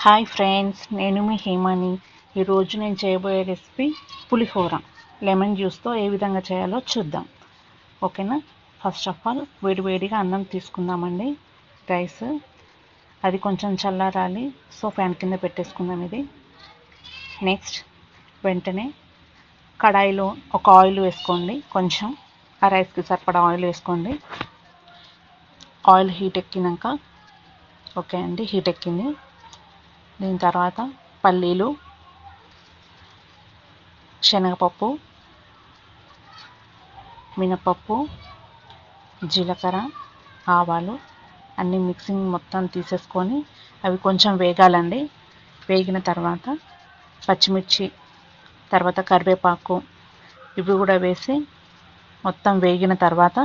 Hi friends, నేను మీ హేమాని. ఈరోజు నేను చేయబోయే రెసిపీ పులిహోర లెమన్ జ్యూస్తో ఏ విధంగా చేయాలో చూద్దాం. ఓకేనా? ఫస్ట్ ఆఫ్ ఆల్ వేడివేడిగా అన్నం తీసుకుందామండి. రైస్ అది కొంచెం చల్లారాలి, సో ఫ్యాన్ కింద పెట్టేసుకుందాం. ఇది నెక్స్ట్ వెంటనే కడాయిలో ఒక ఆయిల్ వేసుకోండి. కొంచెం ఆ రైస్కి సరిపడా ఆయిల్ వేసుకోండి. ఆయిల్ హీట్ ఎక్కినాక, ఓకే అండి, హీట్ ఎక్కింది. దీని తర్వాత పల్లీలు, శనగపప్పు, మినపప్పు, జీలకర్ర, ఆవాలు అన్నీ మిక్సింగ్ మొత్తం తీసేసుకొని అవి కొంచెం వేగాలండి. వేగిన తర్వాత పచ్చిమిర్చి, తర్వాత కరివేపాకు ఇవి కూడా వేసి మొత్తం వేగిన తర్వాత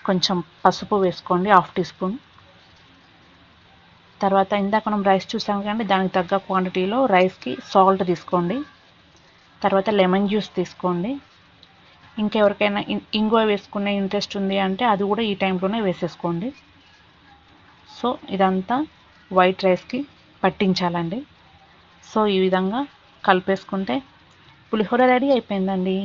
కొంచెం పసుపు వేసుకోండి, 1/2 టీ స్పూన్. తర్వాత ఇందాక మనం రైస్ చూసాం కానీ దానికి తగ్గ క్వాంటిటీలో రైస్కి సాల్ట్ తీసుకోండి. తర్వాత లెమన్ జ్యూస్ తీసుకోండి. ఇంకెవరికైనా ఇంగువ వేసుకునే ఇంట్రెస్ట్ ఉంది అంటే అది కూడా ఈ టైంలోనే వేసేసుకోండి. సో ఇదంతా వైట్ రైస్కి పట్టించాలండి. సో ఈ విధంగా కలిపేసుకుంటే పులిహోర రెడీ అయిపోయిందండి.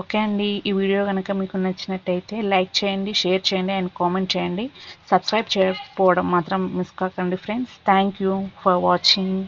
ఓకే అండి, ఈ వీడియో కనుక మీకు నచ్చినట్టయితే లైక్ చేయండి, షేర్ చేయండి అండ్ కామెంట్ చేయండి. సబ్స్క్రైబ్ చేయకపోవడం మాత్రం మిస్ కాకండి friends. Thank you for watching.